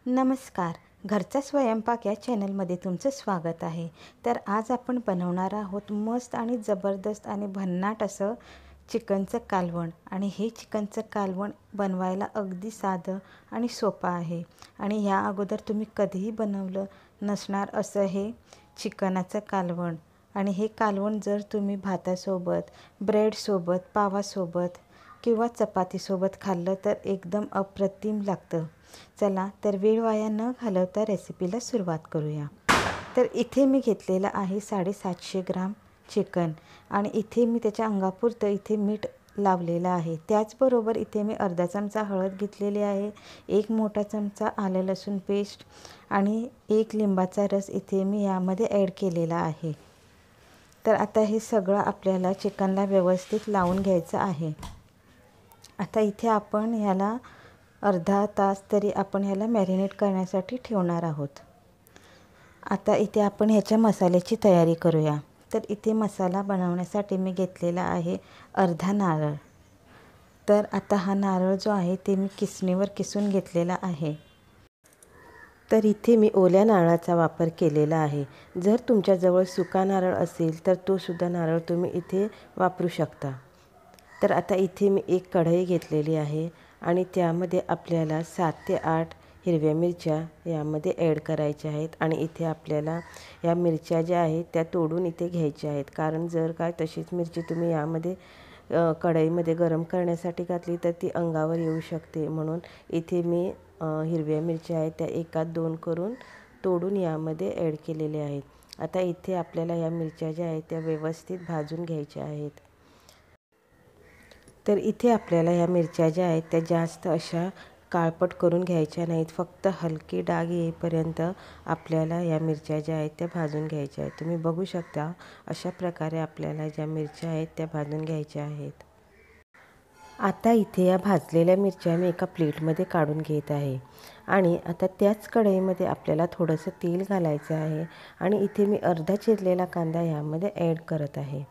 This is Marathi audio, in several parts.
नमस्कार. घरचा स्वयंपाक या चॅनलमध्ये तुमचं स्वागत आहे. तर आज आपण बनवणार आहोत मस्त आणि जबरदस्त आणि भन्नाट असं चिकनचं कालवण. आणि हे चिकनचं कालवण बनवायला अगदी साधं आणि सोपं आहे. आणि या अगोदर तुम्ही कधीही बनवलं नसणार असं हे चिकनाचं कालवण. आणि हे कालवण जर तुम्ही भातासोबत, ब्रेडसोबत, पावासोबत किंवा चपातीसोबत खाल्लं तर एकदम अप्रतिम लागतं. चला तर वेळ वाया न घालवता रेसिपीला सुरुवात करूया. तर इथे मी घेतलेलं आहे 750 ग्राम चिकन आणि इथे मी त्याच्या अंगापुरतं इथे मीठ लावलेलं आहे. त्याचबरोबर इथे मी अर्धा चमचा हळद घेतलेली आहे, 1 मोठा चमचा आलं लसूण पेस्ट आणि 1 लिंबाचा रस इथे मी यामध्ये ॲड केलेला आहे. तर आता हे सगळं आपल्याला चिकनला व्यवस्थित लावून घ्यायचं आहे. आता इथे आपण ह्याला अर्धा तास तरी आपण ह्याला मॅरिनेट करण्यासाठी ठेवणार आहोत. आता इथे आपण ह्याच्या मसाल्याची तयारी करूया. तर इथे मसाला बनवण्यासाठी मी घेतलेला आहे अर्धा नारळ. तर आता हा नारळ जो आहे ते मी किसणीवर किसून घेतलेला आहे. तर इथे मी ओल्या नारळाचा वापर केलेला आहे. जर तुमच्याजवळ सुका नारळ असेल तर तो सुद्धा नारळ तुम्ही इथे वापरू शकता. तर आता इथे मी एक कढई घेतलेली आहे आणि त्यामध्ये आपल्याला 7 ते 8 हिरव्या मिरच्या यामध्ये ॲड करायच्या आहेत. आणि इथे आपल्याला या मिरच्या ज्या आहेत त्या तोडून इथे घ्यायच्या आहेत. कारण जर काय तशीच मिरची तुम्ही यामध्ये कढईमध्ये गरम करण्यासाठी घातली तर ती अंगावर येऊ शकते. म्हणून इथे मी हिरव्या मिरच्या आहेत त्या 1-2 करून तोडून यामध्ये ॲड केलेले आहेत. आता इथे आपल्याला या मिरच्या ज्या आहेत त्या व्यवस्थित भाजून घ्यायच्या आहेत. तर इथे आपल्याला ह्या मिरच्या ज्या आहेत त्या जास्त अशा काळपट करून घ्यायच्या नाहीत. फक्त हलकी डाग येईपर्यंत आपल्याला या मिरच्या ज्या आहेत त्या भाजून घ्यायच्या आहेत. तुम्ही बघू शकता अशा प्रकारे आपल्याला ज्या मिरच्या आहेत त्या भाजून घ्यायच्या आहेत. आता इथे या भाजलेल्या मिरच्या मी एका प्लेटमध्ये काढून घेत आहे. आणि आता त्याच कढईमध्ये आपल्याला थोडंसं तेल घालायचं आहे आणि इथे मी अर्धा चिरलेला कांदा यामध्ये ॲड करत आहे.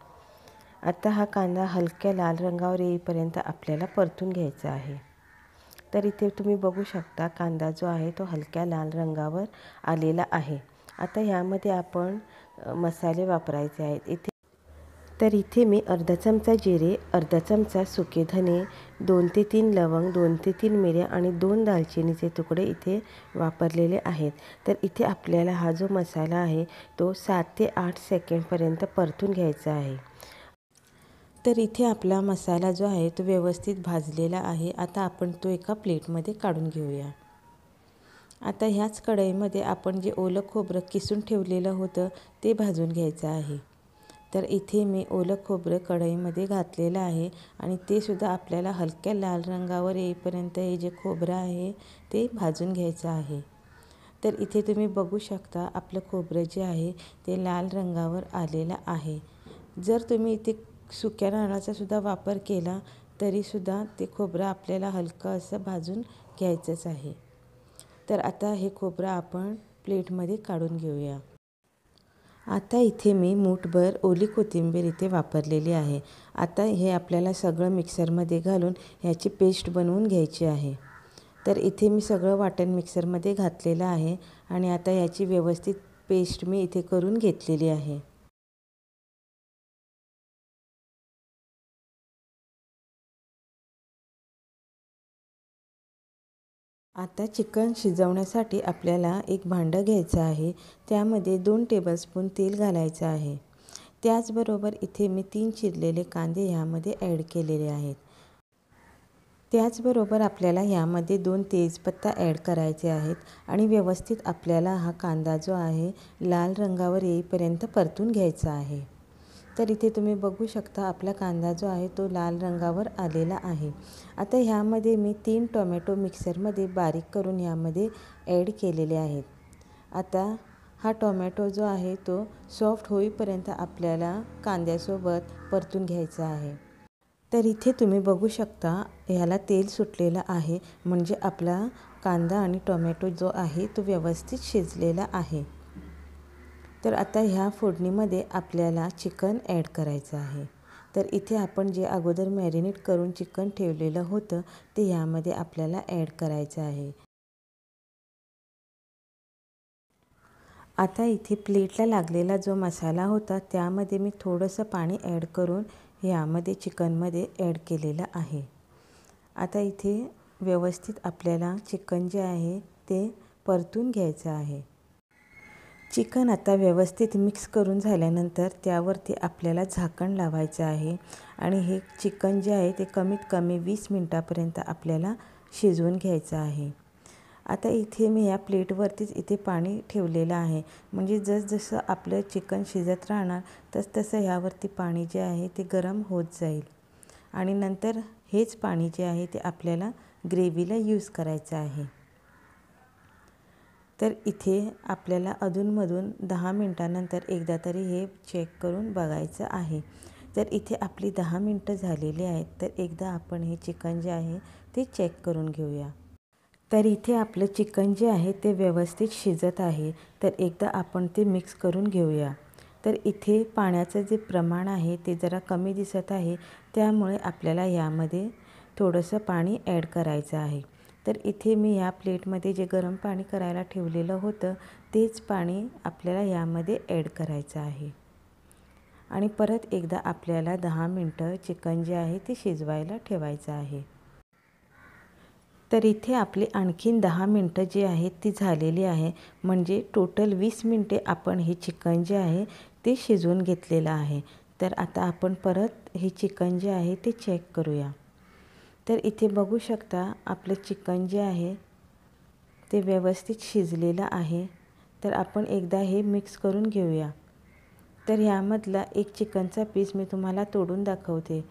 आता हा कांदा हलक्या लाल रंगावर येईपर्यंत आपल्याला परतून घ्यायचा आहे. तर इथे तुम्ही बघू शकता कांदा जो आहे तो हलक्या लाल रंगावर आलेला आहे. आता यामध्ये आपण मसाले वापरायचे आहेत. तर इथे मी अर्धा चमचा जिरे, अर्धा चमचा सुके धने, 2 ते 3 लवंग, 2 ते 3 मिऱ्या आणि 2 दालचिनीचे तुकडे इथे वापरलेले आहेत. तर इथे आपल्याला हा जो मसाला आहे तो 7 ते 8 सेकंडपर्यंत परतून घ्यायचा आहे. तर इथे आपला मसाला जो आहे तो व्यवस्थित भाजलेला आहे. आता आपण तो एका प्लेटमध्ये काढून घेऊया. आता ह्याच कढईमध्ये आपण जे ओलं खोबरं किसून ठेवलेलं होतं ते भाजून घ्यायचं आहे. तर इथे मी ओलं खोबरं कढईमध्ये घातलेलं आहे आणि ते सुद्धा आपल्याला हलक्या लाल रंगावर येईपर्यंत हे जे खोबरं आहे ते भाजून घ्यायचं आहे. तर इथे तुम्ही बघू शकता आपलं खोबरं जे आहे ते लाल रंगावर आलेलं आहे. जर तुम्ही इथे सुक्या नारळाचा सुद्धा वापर केला तरीसुद्धा ते खोबरं आपल्याला हलकं असं भाजून घ्यायचंच आहे. तर आता हे खोबरं आपण प्लेटमध्ये काढून घेऊया. आता इथे मी मूठभर ओली कोथिंबीर इथे वापरलेली आहे. आता हे आपल्याला सगळं मिक्सरमध्ये घालून ह्याची पेस्ट बनवून घ्यायची आहे. तर इथे मी सगळं वाटण मिक्सरमध्ये घातलेलं आहे आणि आता याची व्यवस्थित पेस्ट मी इथे करून घेतलेली आहे. आता चिकन शिजवण्यासाठी आपल्याला एक भांडं घ्यायचं आहे. त्यामध्ये 2 टेबलस्पून तेल घालायचं आहे. त्याचबरोबर इथे मी 3 चिरलेले कांदे ह्यामध्ये ॲड केलेले आहेत. त्याचबरोबर आपल्याला ह्यामध्ये 2 तेजपत्ता ॲड करायचे आहेत आणि व्यवस्थित आपल्याला हा कांदा जो आहे लाल रंगावर येईपर्यंत परतून घ्यायचा आहे. तर इथे तुम्ही बघू शकता आपला कांदा जो आहे तो लाल रंगावर आलेला आहे. आता ह्यामध्ये मी 3 टोमॅटो मिक्सरमध्ये बारीक करून ह्यामध्ये ॲड केलेले आहेत. आता हा टोमॅटो जो आहे तो सॉफ्ट होईपर्यंत आपल्याला कांद्यासोबत परतून घ्यायचा आहे. तर इथे तुम्ही बघू शकता ह्याला तेल सुटलेलं आहे, म्हणजे आपला कांदा आणि टोमॅटो जो आहे तो व्यवस्थित शिजलेला आहे. तर आता ह्या फोडणीमध्ये आपल्याला चिकन ॲड करायचं आहे. तर इथे आपण जे अगोदर मॅरिनेट करून चिकन ठेवलेलं होतं ते ह्यामध्ये आपल्याला ॲड करायचं आहे. आता इथे प्लेटला लागलेला जो मसाला होता त्यामध्ये मी थोडंसं पाणी ॲड करून यामध्ये चिकनमध्ये ॲड केलेलं आहे। आता इथे व्यवस्थित आपल्याला चिकन जे आहे ते परतून घ्यायचं आहे। चिकन आता व्यवस्थित मिक्स करून झाल्यानंतर त्यावरती आपल्याला झाकण लावायचं आहे आणि हे चिकन जे आहे ते कमीत कमी 20 मिनिटापर्यंत आपल्याला शिजवून घ्यायचं आहे। आता इथे मी या प्लेटवरतीच इथे पाणी ठेवलेलं आहे, म्हणजे जसजसं आपलं चिकन शिजत राहणार तसतसं ह्यावरती पाणी जे आहे ते गरम होत जाईल आणि नंतर हेच पाणी जे आहे ते आपल्याला ग्रेव्हीला यूज करायचं आहे। तर इथे आपल्याला अधूनमधून 10 मिनिटानंतर एकदा तरी हे चेक करून बघायचं आहे। तर इथे आपली 10 मिनिटं झालेली आहेत, तर एकदा आपण हे चिकन जे आहे ते चेक करून घेऊया। तर इथे आपलं चिकन जे आहे ते व्यवस्थित शिजत आहे, तर एकदा आपण ते मिक्स करून घेऊया। तर इथे पाण्याचं जे प्रमाण आहे ते जरा कमी दिसत आहे, त्यामुळे आपल्याला यामध्ये थोडंसं पाणी ॲड करायचं आहे। तर इथे मी या प्लेटमध्ये जे गरम पाणी करायला ठेवलेलं होतं तेच पाणी आपल्याला यामध्ये ॲड करायचं आहे आणि परत एकदा आपल्याला 10 मिनिटं चिकन जे आहे ते शिजवायला ठेवायचं आहे। तर इथे आपली आणखीन 10 मिनिटं जी आहेत ती झालेली आहे, म्हणजे टोटल 20 मिनिटे आपण हे चिकन जे आहे ते शिजवून घेतलेलं आहे। तर आता आपण परत हे चिकन जे आहे ते चेक करूया। तर इथे बघू शकता आपलं चिकन जे आहे ते व्यवस्थित शिजलेलं आहे। तर आपण एकदा हे मिक्स करून घेऊया। तर ह्यामधला एक चिकनचा पीस मी तुम्हाला तोडून दाखवते।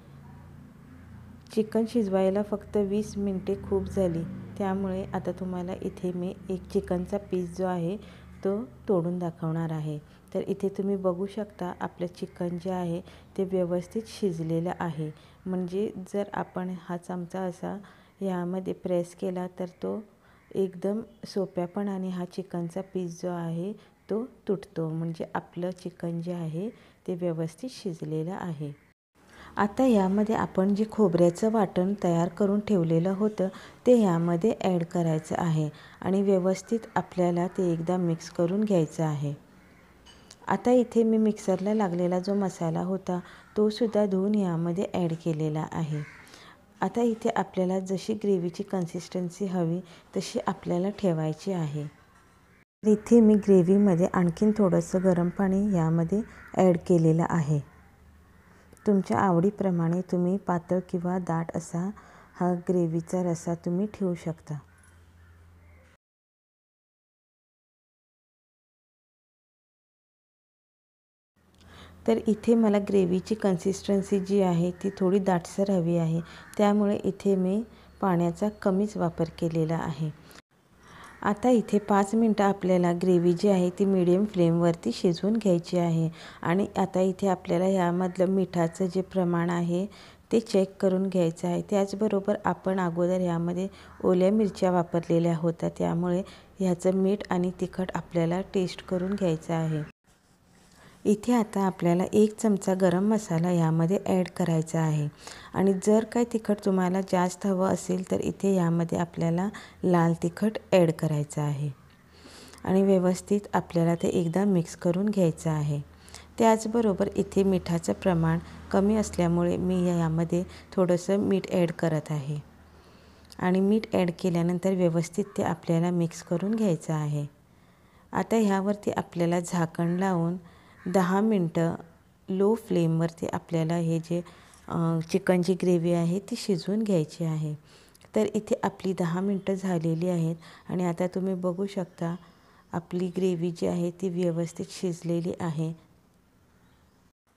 चिकन शिजवायला फक्त 20 मिनिटे खूप झाली, त्यामुळे आता तुम्हाला इथे मी एक चिकनचा पीस जो आहे तो तोडून दाखवणार आहे। तर इथे तुम्ही बघू शकता आपलं चिकन जे आहे ते व्यवस्थित शिजलेलं आहे, म्हणजे जर आपण हा चमचा असा यामध्ये प्रेस केला तर तो एकदम सोप्यापणाने हा चिकनचा पीस जो आहे तो तुटतो, म्हणजे आपलं चिकन जे आहे ते व्यवस्थित शिजलेलं आहे। आता यामध्ये आपण जे खोबऱ्याचं वाटण तयार करून ठेवलेलं होतं ते यामध्ये ॲड करायचं आहे आणि व्यवस्थित आपल्याला ते एकदा मिक्स करून घ्यायचं आहे। आता इथे मी मिक्सरला लागलेला जो मसाला होता तो सुद्धा धुवून यामध्ये ॲड केलेला आहे। आता इथे आपल्याला जशी ग्रेव्हीची कन्सिस्टन्सी हवी तशी आपल्याला ठेवायची आहे। इथे मी ग्रेव्हीमध्ये आणखीन थोडंसं गरम पाणी यामध्ये ॲड केलेलं आहे। तुमच्या आवडीप्रमाणे तुम्ही पातळ किंवा दाट असा हा ग्रेव्हीचा रस्सा तुम्ही ठेवू शकता। तर इथे मला ग्रेव्हीची कन्सिस्टन्सी जी आहे ती थोडी दाटसर हवी आहे, त्यामुळे इथे मी पाण्याचा कमीच वापर केलेला आहे। आता इथे 5 मिनिटं आपल्याला ग्रेव्ही जी आहे ती मीडियम फ्लेमवरती शिजवून घ्यायची आहे आणि आता इथे आपल्याला यामधलं मिठाचं जे प्रमाण आहे ते चेक करून घ्यायचं आहे। त्याचबरोबर आपण अगोदर यामध्ये ओल्या मिरच्या वापरलेल्या होत्या, त्यामुळे ह्याचं मीठ आणि तिखट आपल्याला टेस्ट करून घ्यायचं आहे। इथे आता आपल्याला 1 चमचा गरम मसाला यामध्ये ॲड करायचा आहे आणि जर काही तिखट तुम्हाला जास्त हवं असेल तर इथे यामध्ये आपल्याला लाल तिखट ॲड करायचं आहे आणि व्यवस्थित आपल्याला ते एकदा मिक्स करून घ्यायचं आहे। त्याचबरोबर इथे मिठाचं प्रमाण कमी असल्यामुळे मी यामध्ये थोडंसं मीठ ॲड करत आहे आणि मीठ ॲड केल्यानंतर व्यवस्थित ते आपल्याला मिक्स करून घ्यायचं आहे। आता ह्यावरती आपल्याला झाकण लावून 10 मिनिटं लो फ्लेमवरती आपल्याला हे जे चिकनची ग्रेव्ही आहे ती शिजवून घ्यायची आहे। तर इथे आपली 10 मिनिटं झालेली आहेत आणि आता तुम्ही बघू शकता आपली ग्रेव्ही जी आहे ती व्यवस्थित शिजलेली आहे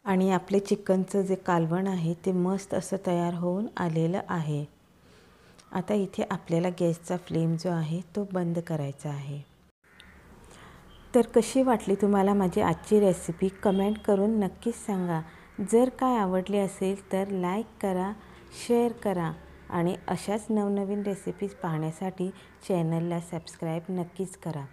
आणि आपले चिकनचं जे कालवण आहे ते मस्त असं तयार होऊन आलेलं आहे। आता इथे आपल्याला गॅसचा फ्लेम जो आहे तो बंद करायचा आहे। तर कशी वाटली तुम्हाला माझी आजची रेसिपी कमेंट करून नक्कीच सांगा। जर काय आवडली असेल तर लाईक करा, शेअर करा आणि अशाच नवनवीन रेसिपीज पाहण्यासाठी चॅनलला सबस्क्राईब नक्कीच करा।